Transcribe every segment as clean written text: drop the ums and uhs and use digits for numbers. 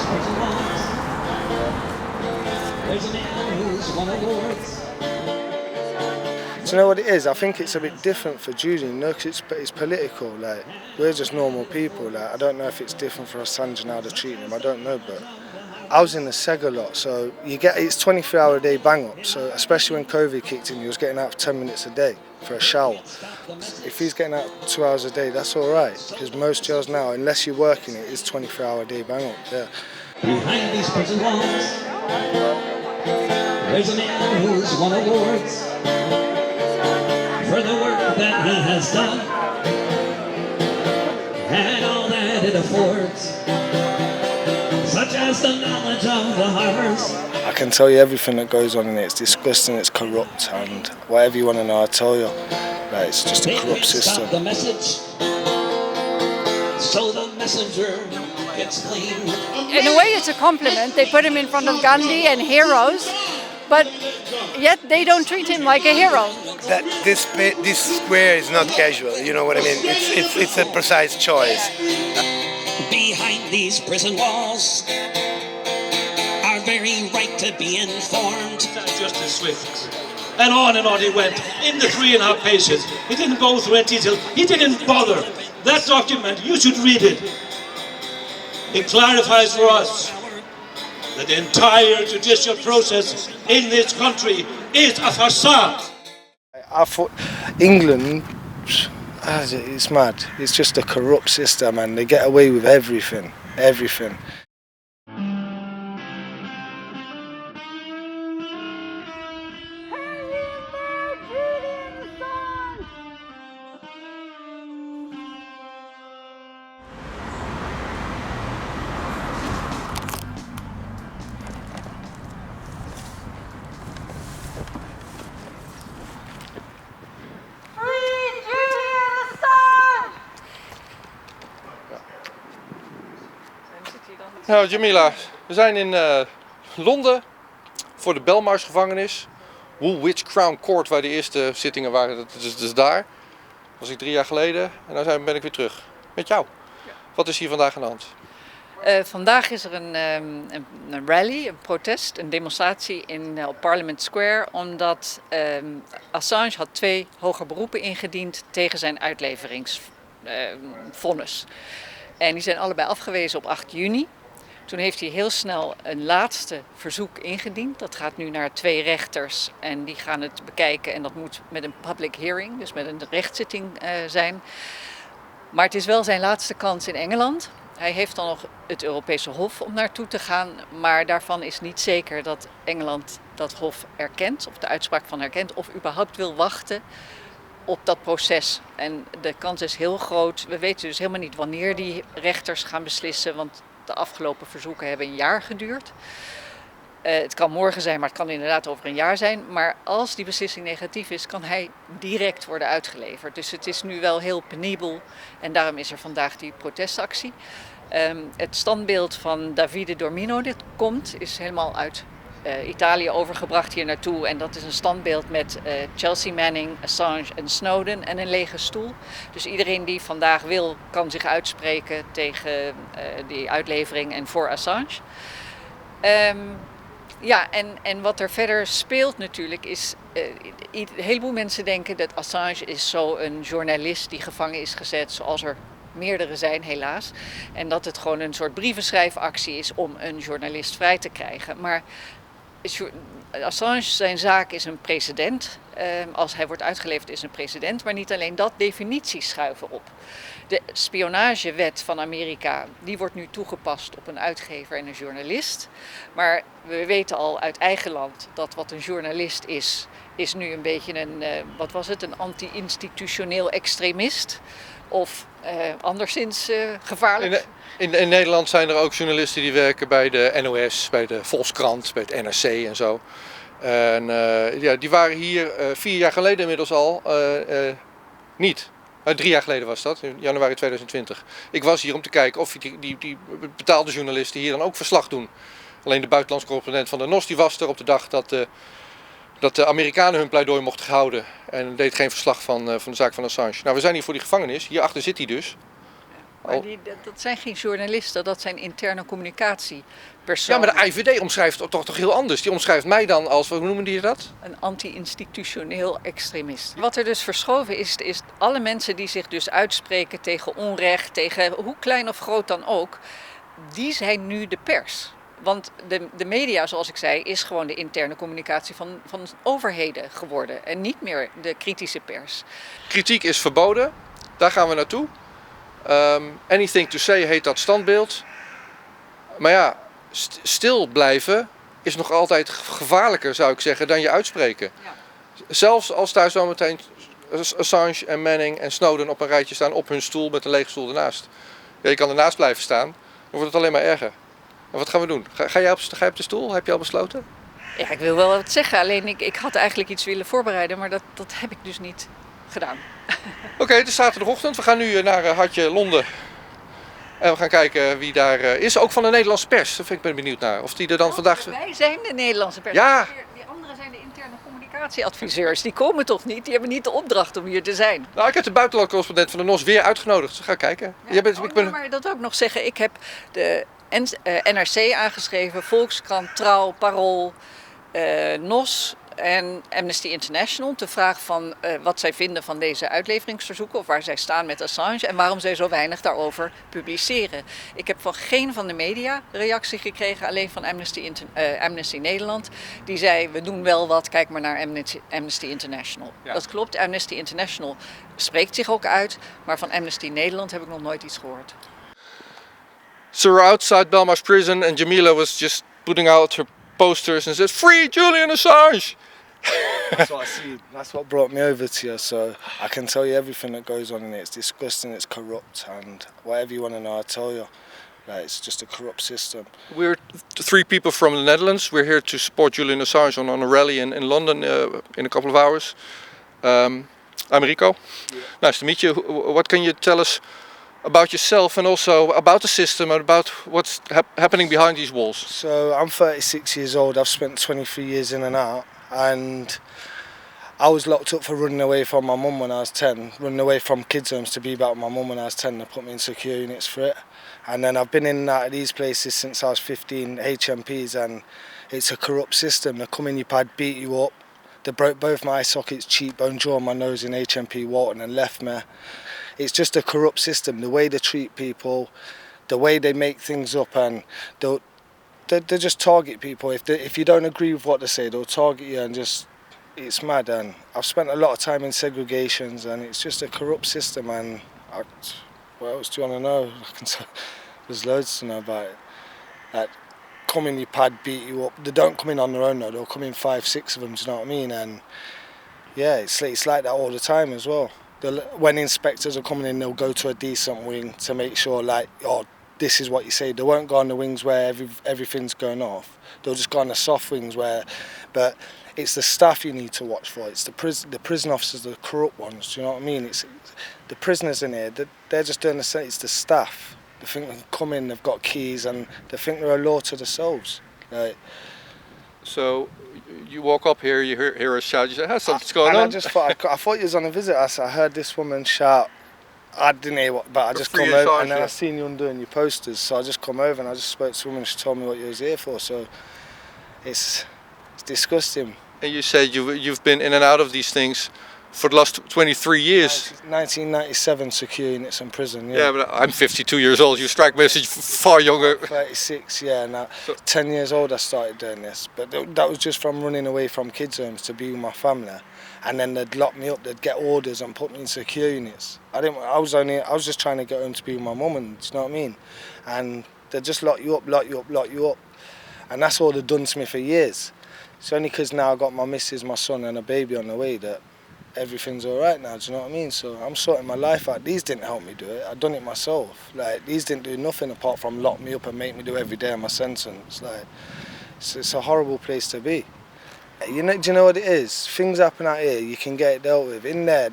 Do you know what it is? I think it's a bit different for Julian, because it's political. Like, we're just normal people. Like, I don't know if it's different for Assange and how they're treating him. I don't know, but I was in the SEG a lot, so it's 24-hour a day bang up. So especially when COVID kicked in, he was getting out 10 minutes a day for a shower. If he's getting out 2 hours a day, that's all right, because most jails now, unless you're working it, is 24-hour a day bang up. Yeah. Behind these prison walls, there's a man who's won awards for the work that he has done and all that it affords, such as the knowledge of the harbors. I can tell you everything that goes on in it. It's disgusting, it's corrupt, and whatever you want to know, I'll tell you. Like, it's just a corrupt system. Stop the message, so the messenger gets clean. In a way, it's a compliment. They put him in front of Gandhi and heroes, but yet they don't treat him like a hero. That this square is not casual. You know what I mean? It's a precise choice. Behind these prison walls, our very right to be informed. Justice Swift. And on he went, in the 3.5 pages. He didn't go through any detail. He didn't bother. That document, you should read it. It clarifies for us that the entire judicial process in this country is a facade. I thought England, it's mad. It's just a corrupt system, and they get away with everything. Nou, Djamila, we zijn in Londen voor de Belmarsh gevangenis. Woolwich Crown Court, waar de eerste zittingen waren, dat is dus daar. Dat was ik 3 jaar geleden en nu ben ik weer terug. Met jou. Ja. Wat is hier vandaag aan de hand? Vandaag is er een rally, een protest, een demonstratie op Parliament Square, omdat Assange had 2 hoger beroepen ingediend tegen zijn uitleveringsvonnis. En die zijn allebei afgewezen op 8 juni. Toen heeft hij heel snel een laatste verzoek ingediend. Dat gaat nu naar 2 rechters en die gaan het bekijken. En dat moet met een public hearing, dus met een rechtszitting zijn. Maar het is wel zijn laatste kans in Engeland. Hij heeft dan nog het Europese Hof om naartoe te gaan. Maar daarvan is niet zeker dat Engeland dat Hof erkent, of de uitspraak van erkent, of überhaupt wil wachten op dat proces. En de kans is heel groot. We weten dus helemaal niet wanneer die rechters gaan beslissen, want de afgelopen verzoeken hebben 1 jaar geduurd. Het kan morgen zijn, maar het kan inderdaad over 1 jaar zijn. Maar als die beslissing negatief is, kan hij direct worden uitgeleverd. Dus het is nu wel heel penibel en daarom is er vandaag die protestactie. Het standbeeld van Davide Dormino dit komt, is helemaal uit Italië overgebracht hier naartoe. En dat is een standbeeld met Chelsea, Manning, Assange en Snowden en een lege stoel. Dus iedereen die vandaag wil, kan zich uitspreken tegen die uitlevering en voor Assange. Ja, en wat er verder speelt natuurlijk is, een heleboel mensen denken dat Assange is zo een journalist die gevangen is gezet, zoals er meerdere zijn helaas. En dat het gewoon een soort brievenschrijfactie is om een journalist vrij te krijgen. Maar Assange, zijn zaak is een precedent. Als hij wordt uitgeleverd is een precedent. Maar niet alleen dat, definities schuiven op. De spionagewet van Amerika, die wordt nu toegepast op een uitgever en een journalist. Maar we weten al uit eigen land dat wat een journalist is nu een beetje een anti-institutioneel extremist. Of anderszins gevaarlijk. In Nederland zijn er ook journalisten die werken bij de NOS, bij de Volkskrant, bij het NRC en zo. En die waren hier 4 jaar geleden inmiddels al niet. 3 jaar geleden was dat, in januari 2020. Ik was hier om te kijken of die betaalde journalisten hier dan ook verslag doen. Alleen de buitenlandse correspondent van de NOS die was er op de dag dat de Amerikanen hun pleidooi mochten houden. En deed geen verslag van de zaak van Assange. Nou, we zijn hier voor die gevangenis. Hierachter zit hij dus. Maar dat zijn geen journalisten, dat zijn interne communicatiepersonen. Ja, maar de IVD omschrijft het toch heel anders. Die omschrijft mij dan als, hoe noemen die dat? Een anti-institutioneel extremist. Wat er dus verschoven is alle mensen die zich dus uitspreken tegen onrecht, tegen hoe klein of groot dan ook, die zijn nu de pers. Want de media, zoals ik zei, is gewoon de interne communicatie van overheden geworden. En niet meer de kritische pers. Kritiek is verboden, daar gaan we naartoe. Anything to say heet dat standbeeld. Maar ja, stil blijven is nog altijd gevaarlijker, zou ik zeggen, dan je uitspreken. Ja. Zelfs als daar zometeen Assange en Manning en Snowden op een rijtje staan op hun stoel met een lege stoel ernaast. Ja, je kan ernaast blijven staan, dan wordt het alleen maar erger. Maar wat gaan we doen? Ga jij op de stoel? Heb je al besloten? Ja, ik wil wel wat zeggen. Alleen ik had eigenlijk iets willen voorbereiden, maar dat heb ik dus niet gedaan. Oké, het is zaterdagochtend. We gaan nu naar Hartje Londen. En we gaan kijken wie daar is. Ook van de Nederlandse pers. Daar ben ik benieuwd naar. Of die er dan vandaag... Wij zijn de Nederlandse pers. Ja. Die anderen zijn de interne communicatieadviseurs. Die komen toch niet? Die hebben niet de opdracht om hier te zijn. Nou, ik heb de buitenlandse correspondent van de NOS weer uitgenodigd. Dus ga kijken. Ja. Maar dat ook nog zeggen. Ik heb de NRC aangeschreven, Volkskrant, Trouw, Parool, NOS en Amnesty International. Te vragen van wat zij vinden van deze uitleveringsverzoeken of waar zij staan met Assange en waarom zij zo weinig daarover publiceren. Ik heb van geen van de media reactie gekregen, alleen van Amnesty Nederland. Die zei, we doen wel wat, kijk maar naar Amnesty International. Ja. Dat klopt, Amnesty International spreekt zich ook uit, maar van Amnesty Nederland heb ik nog nooit iets gehoord. So we're outside Belmarsh prison and Djamila was just putting out her posters and said, "Free Julian Assange!" That's what I see. That's what brought me over to you. So I can tell you everything that goes on in it. It's disgusting, it's corrupt, and whatever you want to know, I'll tell you. Like, it's just a corrupt system. We're three people from the Netherlands. We're here to support Julian Assange on a rally in London in a couple of hours. I'm Rico. Yeah. Nice to meet you. What can you tell us about yourself and also about the system and about what's happening behind these walls? So I'm 36 years old. I've spent 23 years in and out, and I was locked up for running away from my mum when I was 10, running away from kids' homes to be back with my mum when I was 10. They put me in secure units for it, and then I've been in and out of these places since I was 15, HMPs, and it's a corrupt system. They come in your pad, beat you up. They broke both my eye sockets, cheekbone, jaw, and my nose in HMP Walton and left me. It's just a corrupt system, the way they treat people, the way they make things up, and they just target people. If you don't agree with what they say, they'll target you, and just, it's mad. And I've spent a lot of time in segregations, and it's just a corrupt system. And what else do you want to know? There's loads to know about it. Like, come in your pad, beat you up. They don't come in on their own though, they'll come in 5, 6 of them, do you know what I mean? And yeah, it's like that all the time as well. When inspectors are coming in, they'll go to a decent wing to make sure, like, oh, this is what you say. They won't go on the wings where everything's going off. They'll just go on the soft wings but it's the staff you need to watch for. It's the prison officers, the corrupt ones, do you know what I mean? It's the prisoners in here, they're just doing the same. It's the staff. They think they can come in, they've got keys, and they think they're a law to themselves. Like, so you walk up here, you hear a shout, you say, "Hey, something's going on." I just thought, I thought you was on a visit. I heard this woman shout. I didn't hear what, but I just come over, and then I seen you undoing your posters, so I just come over and I just spoke to a woman. She told me what you was here for. So it's disgusting. And you said you've been in and out of these things for the last 23 years. 1997 secure units in prison. Yeah, yeah, but I'm 52 years old. You strike me as far younger. 36, yeah. Now, 10 years old I started doing this, but that was just from running away from kids' homes to be with my family. And then they'd lock me up, they'd get orders and put me in secure units. I was just trying to get home to be with my mum, and do you know what I mean? And they'd just lock you up. And that's all they've done to me for years. It's only because now I've got my missus, my son and a baby on the way that everything's all right now, do you know what I mean? So I'm sorting my life out. These didn't help me do it, I've done it myself. Like, these didn't do nothing apart from lock me up and make me do every day of my sentence. Like, it's a horrible place to be. Do you know what it is? Things happen out here, you can get it dealt with. In there,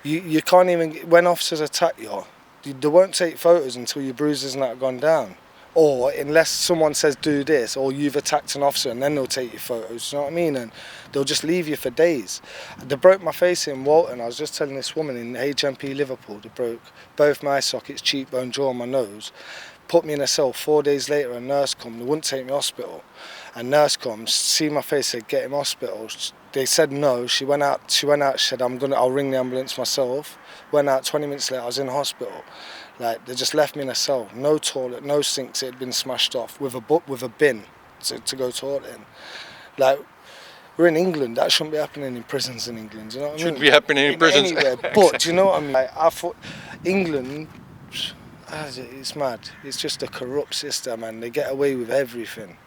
you can't even, when officers attack you, they won't take photos until your bruises and that have gone down. or unless someone says do this, or you've attacked an officer, and then they'll take your photos, you know what I mean? And they'll just leave you for days. They broke my face in Walton. I was just telling this woman in HMP Liverpool, they broke both my eye sockets, cheekbone, jaw, and my nose, put me in a cell. 4 days later, a nurse come, they wouldn't take me to hospital. A nurse comes, see my face, said get him to hospital. They said no. She went out, said I'll ring the ambulance myself. Went out, 20 minutes later, I was in hospital. Like, they just left me in a cell, no toilet, no sinks, it had been smashed off, with a bin to go toilet in. Like, we're in England, that shouldn't be happening in prisons in England, you know what I mean? Shouldn't be happening in prisons. Anywhere, but, do you know what I mean? Like, I thought, England, it's mad. It's just a corrupt system, and they get away with everything.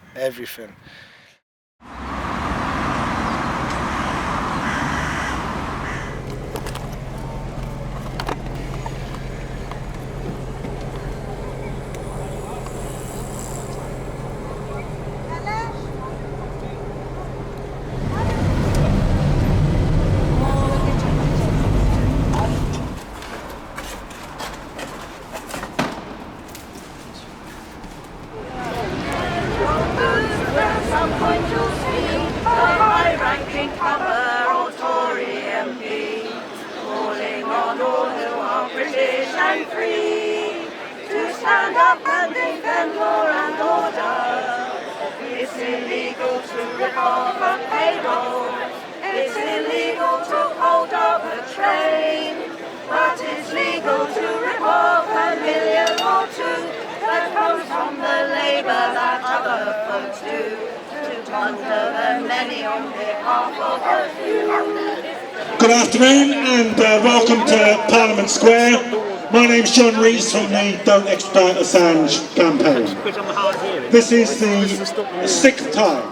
Good afternoon and welcome to Parliament Square. My name's Reese from the Don't Extradite Assange campaign. This is the sixth time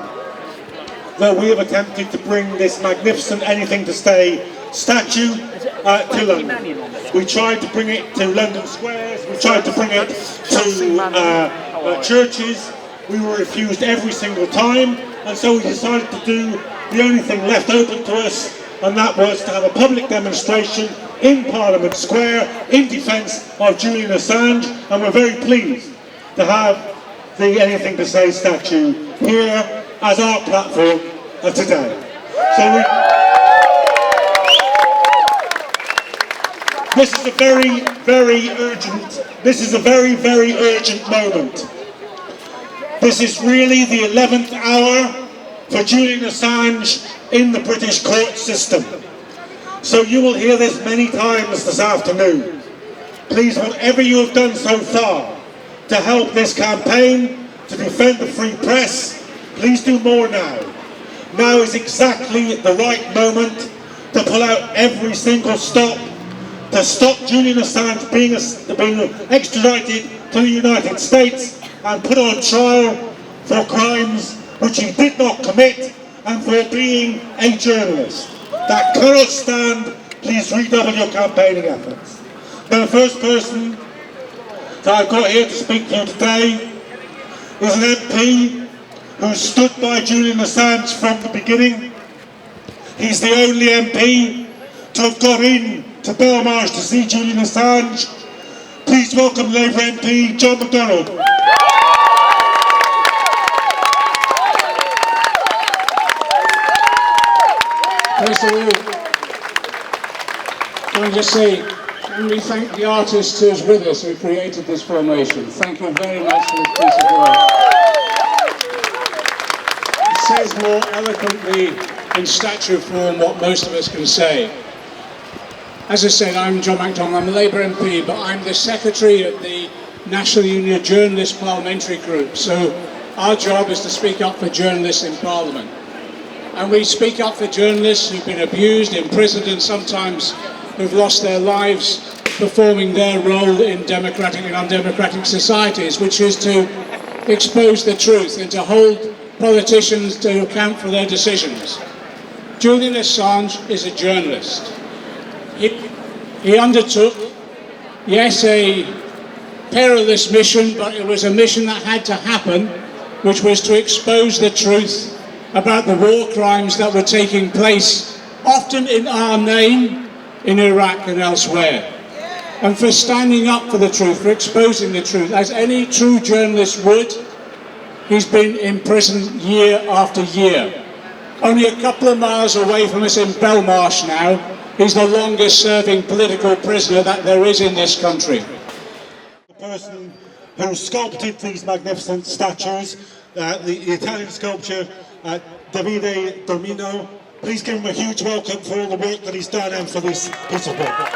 that we have attempted to bring this magnificent Anything to Stay statue to London. We tried to bring it to London squares, we tried to bring it to churches. We were refused every single time, and so we decided to do the only thing left open to us, and that was to have a public demonstration in Parliament Square in defence of Julian Assange, and we're very pleased to have the Anything to Say statue here as our platform today. This is a very, very urgent moment. This is really the 11th hour for Julian Assange in the British court system. So you will hear this many times this afternoon. Please, whatever you have done so far to help this campaign, to defend the free press, please do more now. Now is exactly the right moment to pull out every single stop, to stop Julian Assange being extradited to the United States and put on trial for crimes which he did not commit and for being a journalist. That cannot stand. Please redouble your campaigning efforts. Now, the first person that I've got here to speak to you today is an MP who stood by Julian Assange from the beginning. He's the only MP to have got in to Belmarsh to see Julian Assange. Please welcome Labour MP John McDonnell. First of all, can I just say, can we thank the artist who's with us who created this formation. Thank you very much for this piece of work. It says more eloquently in statue form what most of us can say. As I said, I'm John McDonnell, I'm a Labour MP, but I'm the secretary of the National Union Journalists Parliamentary Group. So our job is to speak up for journalists in Parliament. And we speak up for journalists who've been abused, imprisoned, and sometimes who've lost their lives performing their role in democratic and undemocratic societies, which is to expose the truth and to hold politicians to account for their decisions. Julian Assange is a journalist. He undertook, yes, a perilous mission, but it was a mission that had to happen, which was to expose the truth about the war crimes that were taking place, often in our name, in Iraq and elsewhere. and for standing up for the truth, for exposing the truth, as any true journalist would. He's been in prison year after year. Only a couple of miles away from us in Belmarsh now, he's the longest serving political prisoner that there is in this country. The person who sculpted these magnificent statues, the Italian sculptor Davide Dormino. Please give him a huge welcome for all the work that he's done and for this piece of work.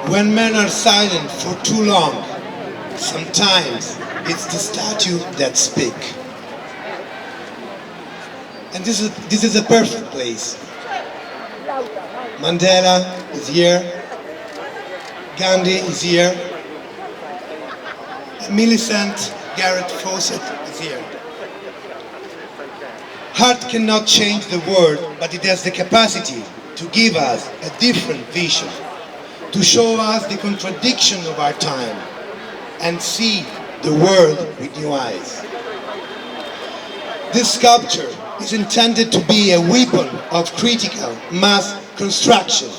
When men are silent for too long, sometimes it's the statue that speak. And this is a perfect place. Mandela is here, Gandhi is here, Millicent Garrett Fawcett is here. Art cannot change the world, but it has the capacity to give us a different vision, to show us the contradiction of our time and see the world with new eyes. This sculpture is intended to be a weapon of critical mass construction.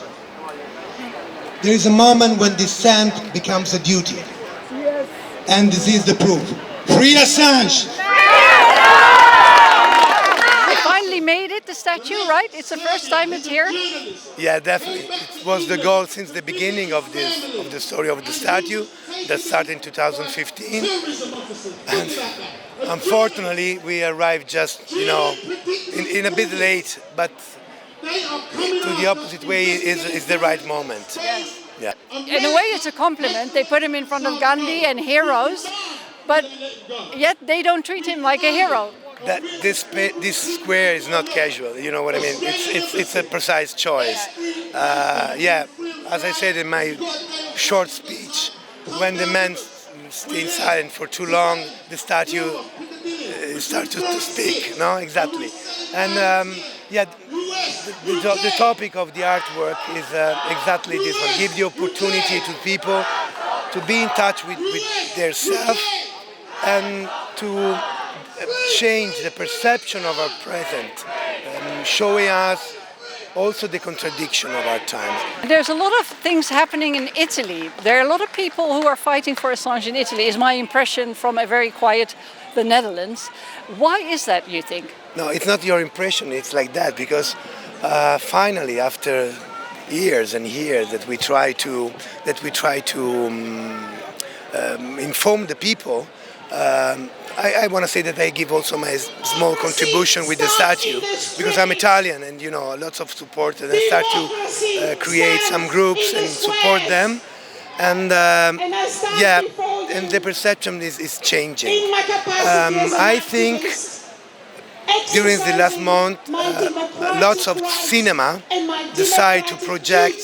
There is a moment when dissent becomes a duty. And this is the proof. Free Assange! We finally made it, the statue, right? It's the first time it's here? Yeah, definitely. It was the goal since the beginning of the story of the statue that started in 2015. And unfortunately, we arrived just, in a bit late, but to the opposite way is the right moment. Yes. Yeah. In a way, it's a compliment. They put him in front of Gandhi and heroes, but yet they don't treat him like a hero. That this square is not casual. You know what I mean? It's a precise choice. Yeah, as I said in my short speech, when the men stay silent for too long, the statue starts to speak. No, exactly. And yeah, the topic of the artwork is exactly this one. Give the opportunity to people to be in touch with their self and to change the perception of our present, showing us also the contradiction of our times. There's a lot of things happening in Italy. There are a lot of people who are fighting for Assange in Italy, is my impression from a very quiet the Netherlands. Why is that, you think? No, it's not your impression, it's like that, because finally, after years and years that we try to inform the people, I want to say that I give also my small contribution with the statue, because I'm Italian and lots of support, and I start to create some groups and support them, and yeah, and the perception is changing. I think during the last month, lots of cinema decide to project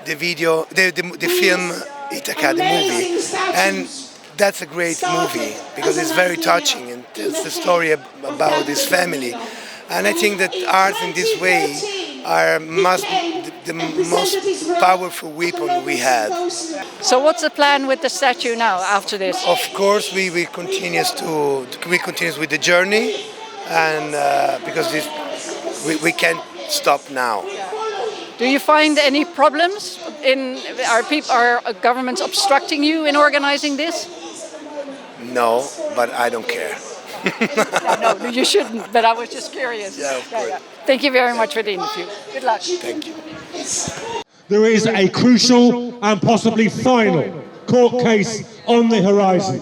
the film Ithaca, the movie, and that's a great movie because it's very touching and tells the story about this family. And I think that art in this way must be the most powerful weapon we have. So what's the plan with the statue now after this? Of course, we continue with the journey, and because we can't stop now. Do you find any problems are governments obstructing you in organizing this? No, but I don't care. No, you shouldn't, but I was just curious. Yeah, of course. Thank you very much for the interview. Good luck. Thank you. There is a crucial and possibly final court case on the horizon.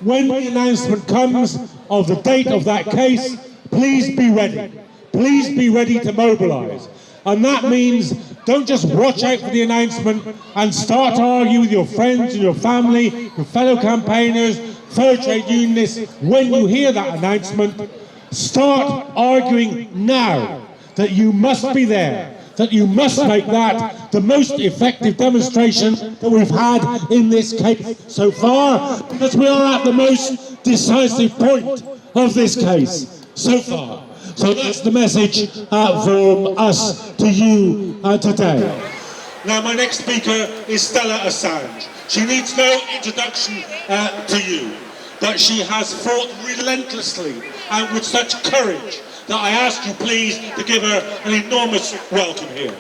When the announcement comes of the date of that case, please be ready. Please be ready to mobilise. And that means don't just watch out for the announcement and start to argue with your friends and your family, your fellow campaigners, fellow trade unionists. When you hear that announcement, start arguing now that you must be there, that you must make that the most effective demonstration that we've had in this case so far, because we are at the most decisive point of this case so far. So that's the message from us to you today. Now my next speaker is Stella Assange. She needs no introduction to you. that she has fought relentlessly and with such courage that I ask you please to give her an enormous welcome here.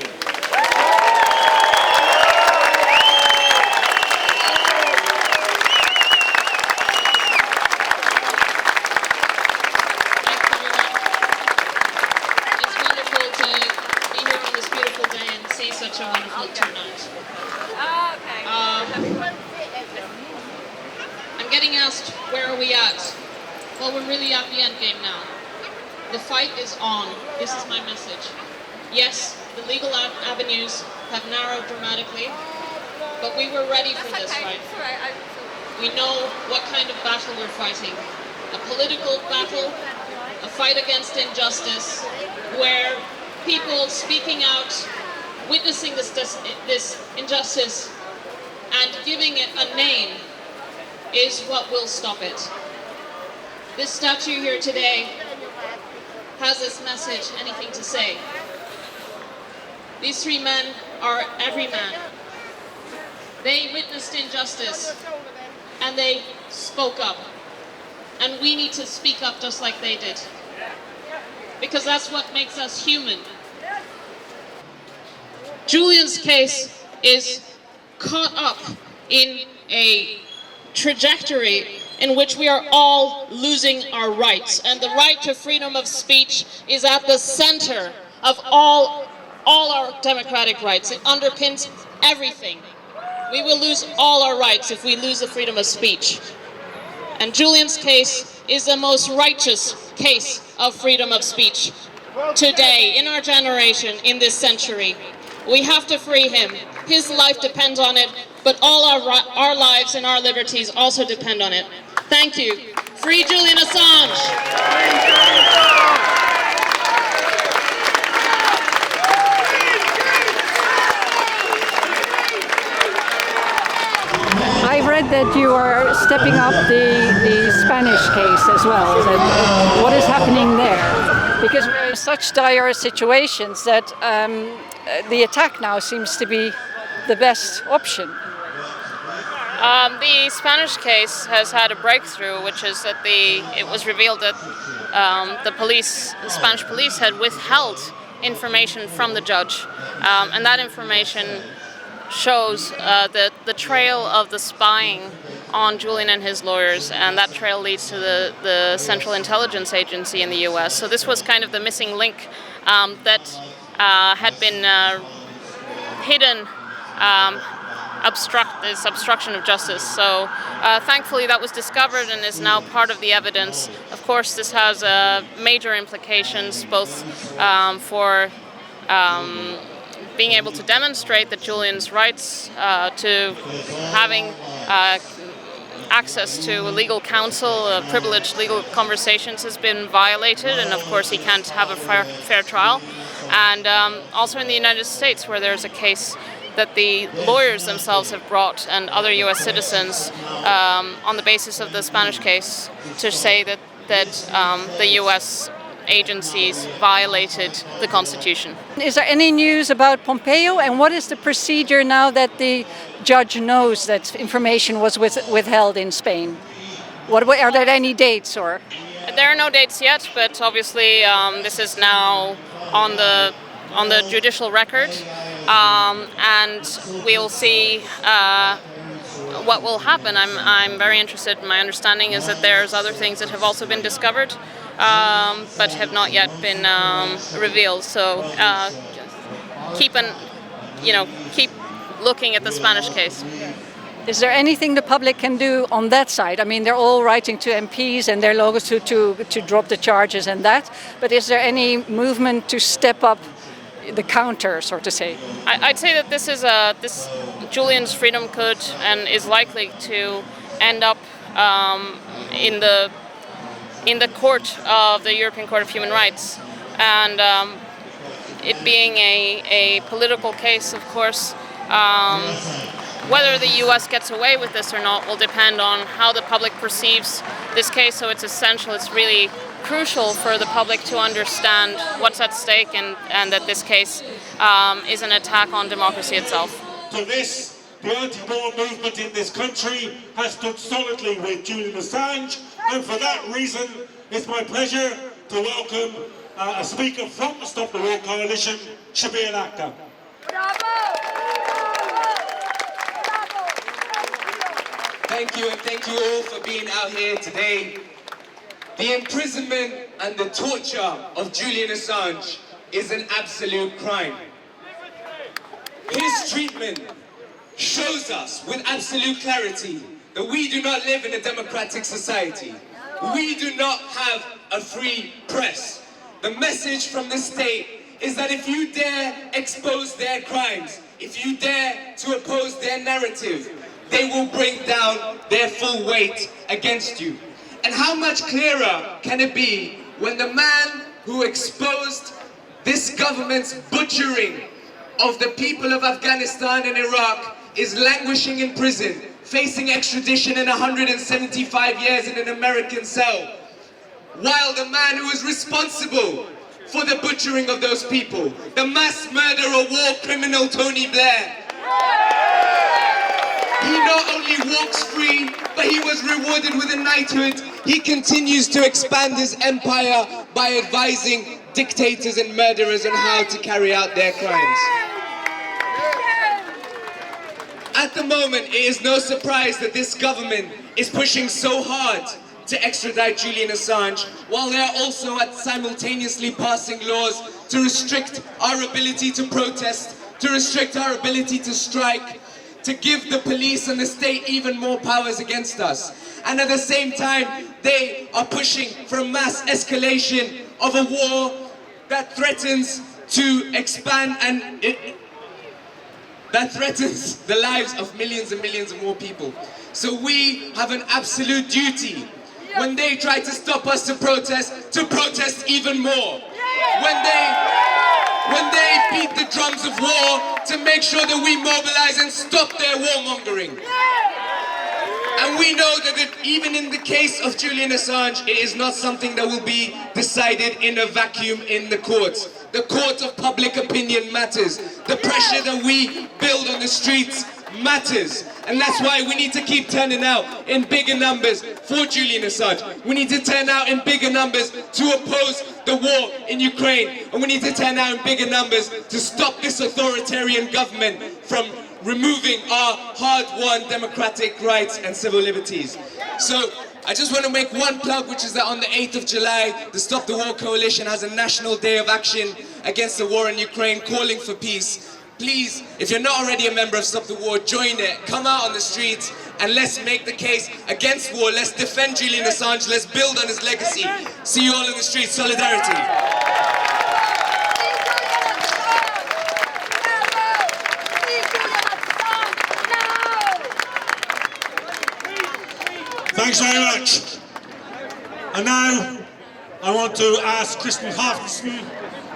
I'm getting asked, where are we at? Well, we're really at the end game now. The fight is on. This is my message. Yes, the legal avenues have narrowed dramatically, but we were ready for this fight. We know what kind of battle we're fighting. A political battle, a fight against injustice, where people speaking out, witnessing this injustice and giving it a name is what will stop it. This statue here today has this message, anything to say. These three men are everyman. They witnessed injustice and they spoke up. And we need to speak up just like they did. Because that's what makes us human. Julian's case is caught up in a trajectory in which we are all losing our rights. And the right to freedom of speech is at the center of all our democratic rights. It underpins everything. We will lose all our rights if we lose the freedom of speech. And Julian's case is the most righteous case of freedom of speech today, in our generation, in this century. We have to free him. His life depends on it, but all our lives and our liberties also depend on it. Thank you. Free Julian Assange. I've read that you are stepping up the Spanish case as well. What is happening there? Because we're in such dire situations that the attack now seems to be the best option. The Spanish case has had a breakthrough, which is that it was revealed that the Spanish police had withheld information from the judge, and that information shows the trail of the spying on Julian and his lawyers, and that trail leads to the Central Intelligence Agency in the US. So this was kind of the missing link that had been hidden, this obstruction of justice. So thankfully that was discovered and is now part of the evidence. Of course, this has major implications both for being able to demonstrate that Julian's rights to having access to legal counsel, privileged legal conversations has been violated, and of course he can't have a fair trial. And also in the United States, where there's a case that the lawyers themselves have brought and other US citizens on the basis of the Spanish case to say that the US agencies violated the Constitution. Is there any news about Pompeo, and what is the procedure now that the judge knows that information was withheld in Spain? Are there any dates or? There are no dates yet, but obviously this is now on the judicial record, and we'll see what will happen. I'm very interested. My understanding is that there's other things that have also been discovered, but have not yet been revealed. So keep looking at the Spanish case. Is there anything the public can do on that side? I mean, they're all writing to MPs and their logos to drop the charges and that, but is there any movement to step up the counter, so to say? I'd say that this Julian's freedom could and is likely to end up in the court of the European Court of Human Rights, and it being a political case, of course. Whether the US gets away with this or not will depend on how the public perceives this case, so it's essential, it's really crucial for the public to understand what's at stake and that this case is an attack on democracy itself. To this, the anti-war movement in this country has stood solidly with Julian Assange, and for that reason, it's my pleasure to welcome a speaker from the Stop the War Coalition, Shabbir Lakha. Thank you, and thank you all for being out here today. The imprisonment and the torture of Julian Assange is an absolute crime. His treatment shows us with absolute clarity that we do not live in a democratic society. We do not have a free press. The message from the state is that if you dare expose their crimes, if you dare to oppose their narrative, they will bring down their full weight against you. And how much clearer can it be when the man who exposed this government's butchering of the people of Afghanistan and Iraq is languishing in prison, facing extradition and 175 years in an American cell, while the man who is responsible for the butchering of those people, the mass murderer, war criminal Tony Blair, he not only walks free, but he was rewarded with a knighthood. He continues to expand his empire by advising dictators and murderers on how to carry out their crimes. At the moment, it is no surprise that this government is pushing so hard to extradite Julian Assange, while they are also simultaneously passing laws to restrict our ability to protest, to restrict our ability to strike, to give the police and the state even more powers against us. And at the same time, they are pushing for a mass escalation of a war that threatens to expand and that threatens the lives of millions and millions of more people. So we have an absolute duty, when they try to stop us to protest even more. When they beat the drums of war, to make sure that we mobilize and stop their warmongering. And we know that even in the case of Julian Assange, it is not something that will be decided in a vacuum in the courts. The court of public opinion matters. The pressure that we build on the streets matters. And that's why we need to keep turning out in bigger numbers for Julian Assange. We need to turn out in bigger numbers to oppose the war in Ukraine. And we need to turn out in bigger numbers to stop this authoritarian government from removing our hard-won democratic rights and civil liberties. So I just want to make one plug, which is that on the 8th of July, the Stop the War Coalition has a national day of action against the war in Ukraine, calling for peace. Please, if you're not already a member of Stop the War, join it. Come out on the streets and let's make the case against war. Let's defend Julian Assange. Let's build on his legacy. See you all in the streets. Solidarity. Thanks very much. And now I want to ask Hrafnsson,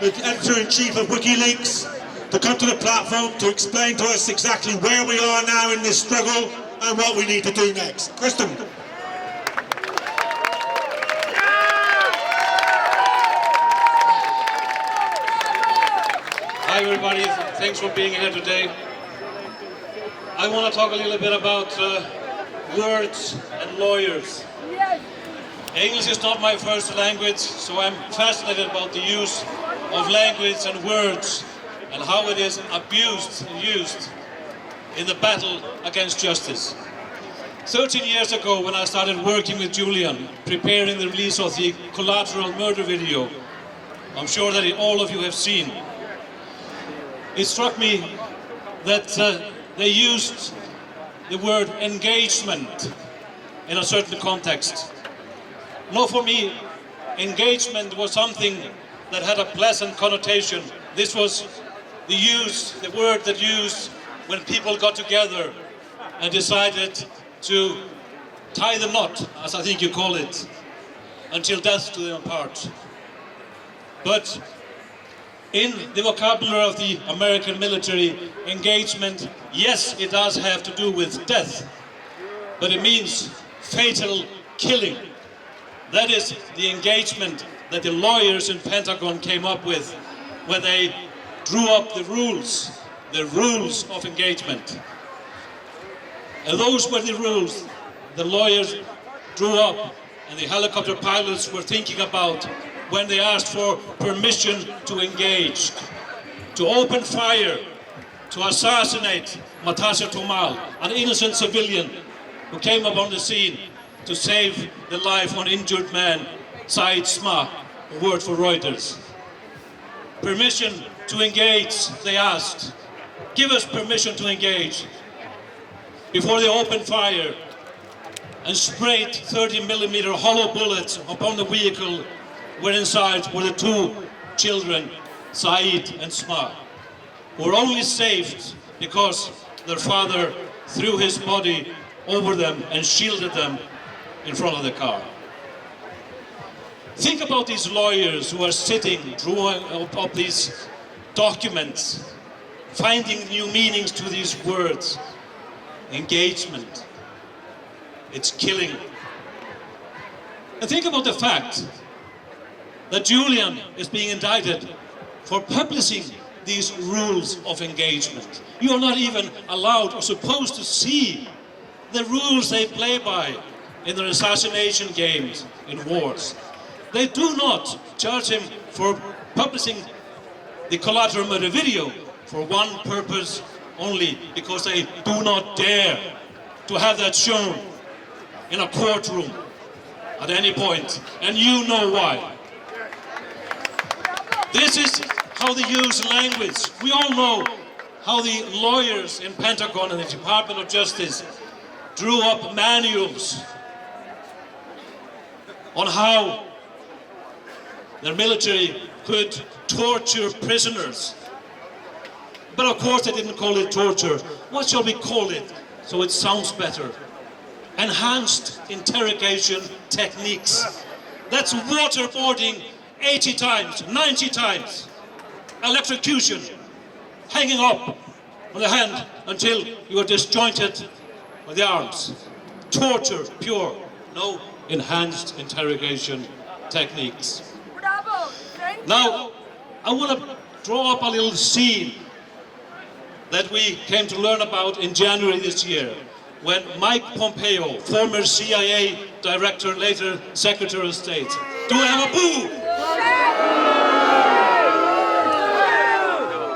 the editor-in-chief of Wikileaks, to come to the platform to explain to us exactly where we are now in this struggle and what we need to do next. Kristinn. Hi everybody, thanks for being here today. I want to talk a little bit about words and lawyers. English is not my first language, so I'm fascinated about the use of language and words and how it is abused and used in the battle against justice. 13 years ago, when I started working with Julian, preparing the release of the Collateral murder video, I'm sure that all of you have seen, it struck me that they used the word engagement in a certain context. No, for me, engagement was something that had a pleasant connotation. This was the word that used when people got together and decided to tie the knot, as I think you call it, until death do them apart. But in the vocabulary of the American military, engagement, yes, it does have to do with death, but it means fatal killing. That is the engagement that the lawyers in Pentagon came up with when they drew up the rules of engagement. And those were the rules the lawyers drew up and the helicopter pilots were thinking about when they asked for permission to engage, to open fire, to assassinate Matasha Tomal, an innocent civilian who came upon the scene to save the life of an injured man, Said Sma, who worked for Reuters. Permission to engage, they asked. Give us permission to engage. Before they opened fire and sprayed 30mm hollow bullets upon the vehicle where inside were the two children, Said and Sma, who were only saved because their father threw his body over them and shielded them in front of the car. Think about these lawyers who are sitting, drawing up these documents, finding new meanings to these words. Engagement. It's killing. And think about the fact that Julian is being indicted for publishing these rules of engagement. You are not even allowed or supposed to see the rules they play by in their assassination games in wars. They do not charge him for publishing the collateral murder video for one purpose only, because they do not dare to have that shown in a courtroom at any point, and you know why. This is how they use language. We all know how the lawyers in Pentagon and the Department of Justice drew up manuals on how their military could torture prisoners. But of course they didn't call it torture. What shall we call it so it sounds better? Enhanced interrogation techniques. That's waterboarding 80 times, 90 times. Electrocution, hanging up on the hand until you are disjointed with the arms. Torture, pure. No enhanced interrogation techniques. Now, I want to draw up a little scene that we came to learn about in January this year, when Mike Pompeo, former CIA director, later Secretary of State. Do I have a boo?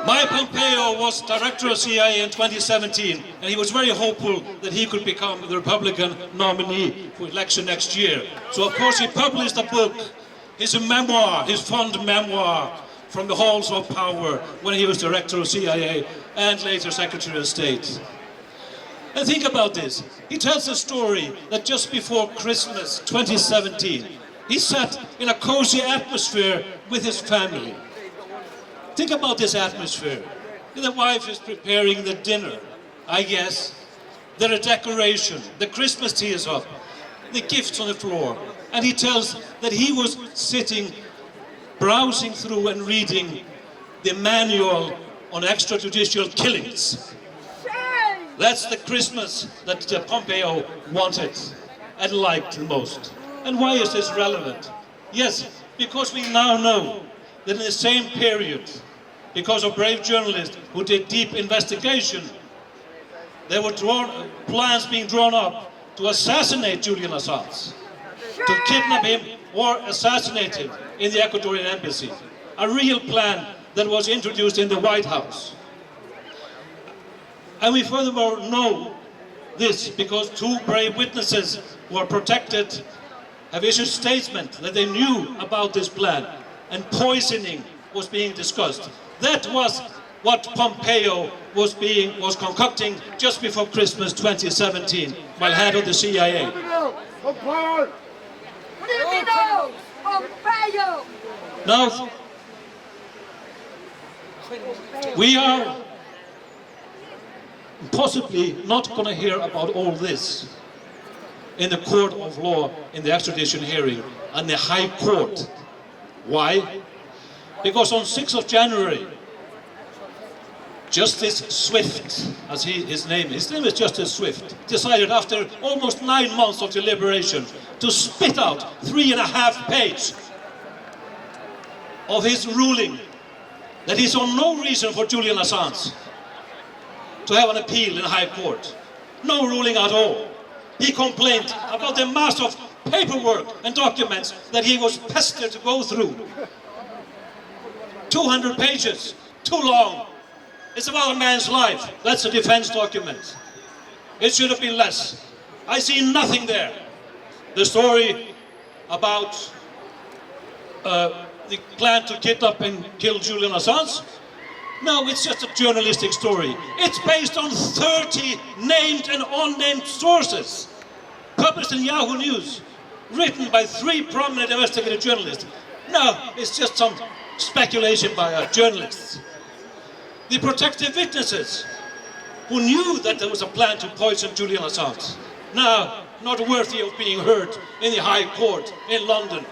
Mike Pompeo was director of CIA in 2017, and he was very hopeful that he could become the Republican nominee for election next year. So of course he published a book, his memoir, his fond memoir, from the halls of power when he was director of CIA and later Secretary of State. And think about this. He tells a story that just before Christmas 2017, he sat in a cozy atmosphere with his family. Think about this atmosphere. The wife is preparing the dinner, I guess. There are decorations, the Christmas tree is up, the gifts on the floor. And he tells that he was sitting, browsing through and reading the manual on extrajudicial killings. That's the Christmas that Pompeo wanted and liked the most. And why is this relevant? Yes, because we now know that in the same period, because of brave journalists who did deep investigation, there were plans being drawn up to assassinate Julian Assange, to kidnap him or assassinate him in the Ecuadorian embassy. A real plan that was introduced in the White House. And we furthermore know this because two brave witnesses who are protected have issued statements that they knew about this plan, and poisoning was being discussed. That was what Pompeo was concocting just before Christmas 2017 while head of the CIA. Now, we are possibly not going to hear about all this in the court of law in the extradition hearing and the High Court. Why? Because on 6th of January, Justice Swift, as his name is Justice Swift, decided after almost 9 months of deliberation to spit out 3.5 pages of his ruling that he saw no reason for Julian Assange to have an appeal in the High Court. no ruling at all. He complained about the mass of paperwork and documents that he was pestered to go through. 200 pages, too long. It's about a man's life. That's a defense document. It should have been less. I see nothing there. The story about the plan to kidnap and kill Julian Assange? No, it's just a journalistic story. It's based on 30 named and unnamed sources, published in Yahoo News, written by 3 prominent investigative journalists. No, it's just some speculation by journalists. The protective witnesses who knew that there was a plan to poison Julian Assange, now not worthy of being heard in the High Court in London,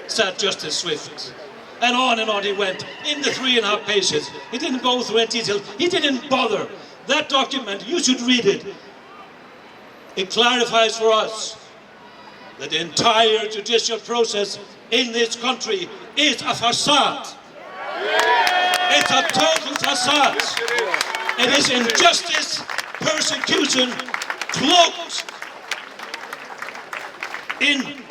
said Justice Swift. And on he went, in the 3.5 pages. He didn't go through any detail. He didn't bother. That document, you should read it. It clarifies for us that the entire judicial process in this country is a facade. It's a total facade. It is injustice, persecution, cloaked in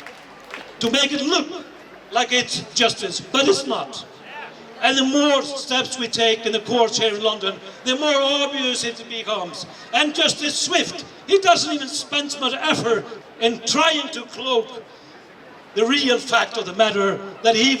to make it look like it's justice, but it's not. And the more steps we take in the courts here in London, the more obvious it becomes. And Justice Swift, he doesn't even spend much effort in trying to cloak the real fact of the matter, that he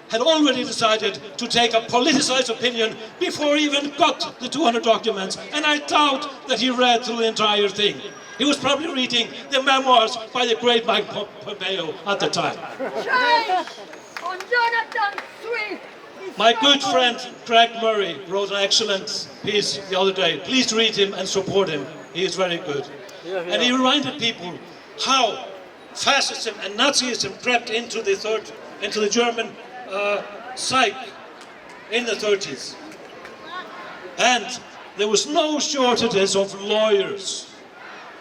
had already decided to take a politicized opinion before he even got the 200 documents. And I doubt that he read through the entire thing. He was probably reading the memoirs by the great Mike Pompeo at the time. My good friend Craig Murray wrote an excellent piece the other day. Please read him and support him. He is very good. And he reminded people how fascism and Nazism crept into the German psyche in the 30s. And there was no shortages of lawyers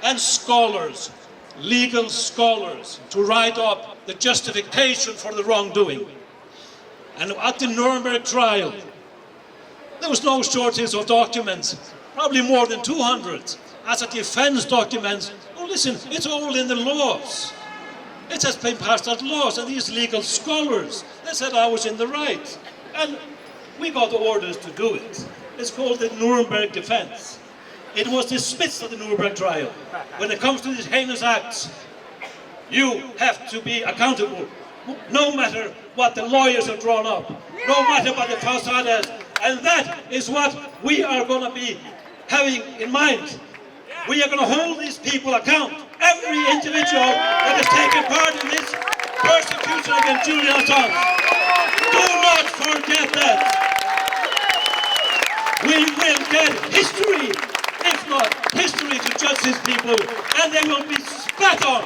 and scholars, legal scholars, to write up the justification for the wrongdoing. And at the Nuremberg trial, there was no shortage of documents, probably more than 200, as a defense document. Oh, listen, it's all in the laws. It has been passed as laws, and these legal scholars, they said I was in the right. And we got the orders to do it. It's called the Nuremberg defense. It was dismissed at the Nuremberg trial. When it comes to these heinous acts, you have to be accountable, no matter what the lawyers have drawn up, no matter what the facade is. And that is what we are going to be having in mind. We are going to hold these people account. Every individual that has taken part in this persecution against Julian Assange. Do not forget that. We will get history, if not history, to judge these people, and they will be spat on.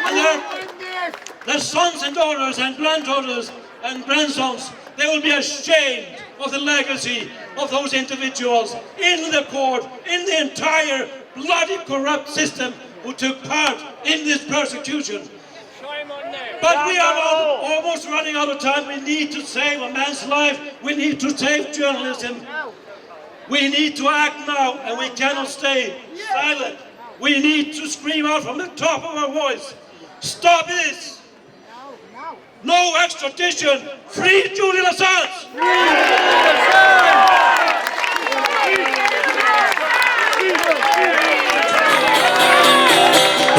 And their sons and daughters and granddaughters and grandsons, they will be ashamed of the legacy of those individuals in the court, in the entire bloody corrupt system who took part in this persecution. But we are almost running out of time. We need to save a man's life. We need to save journalism. We need to act now, and we cannot stay silent. We need to scream out from the top of our voice. Stop this! No extradition! Free Julian Assange!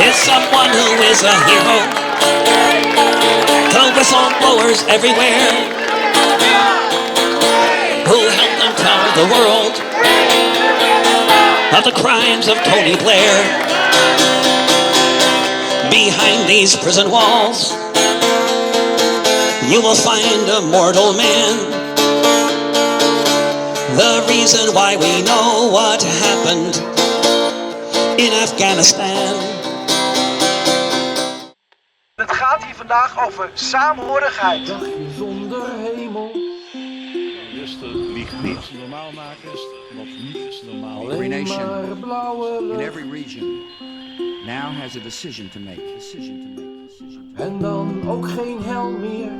Is someone who is a hero to whistleblowers everywhere, who helped them tell the world of the crimes of Tony Blair. Behind these prison walls, you will find a mortal man. The reason why we know what happened in Afghanistan. Het gaat hier vandaag over saamhorigheid. Dagje zonder hemel. Beste liegt niet. Wat normaal maken is wat niet is normaal. Every nation in every region now has a decision to make. En dan ook geen hel meer.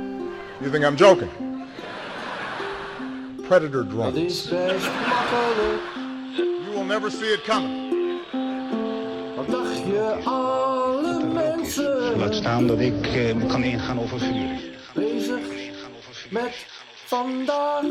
You think I'm joking? Predator drones. Dat is best makkelijk. You will never see it coming. Wat dacht je alle mensen? Laat staan dat ik kan ingaan over vuur. Bezig met vandaag.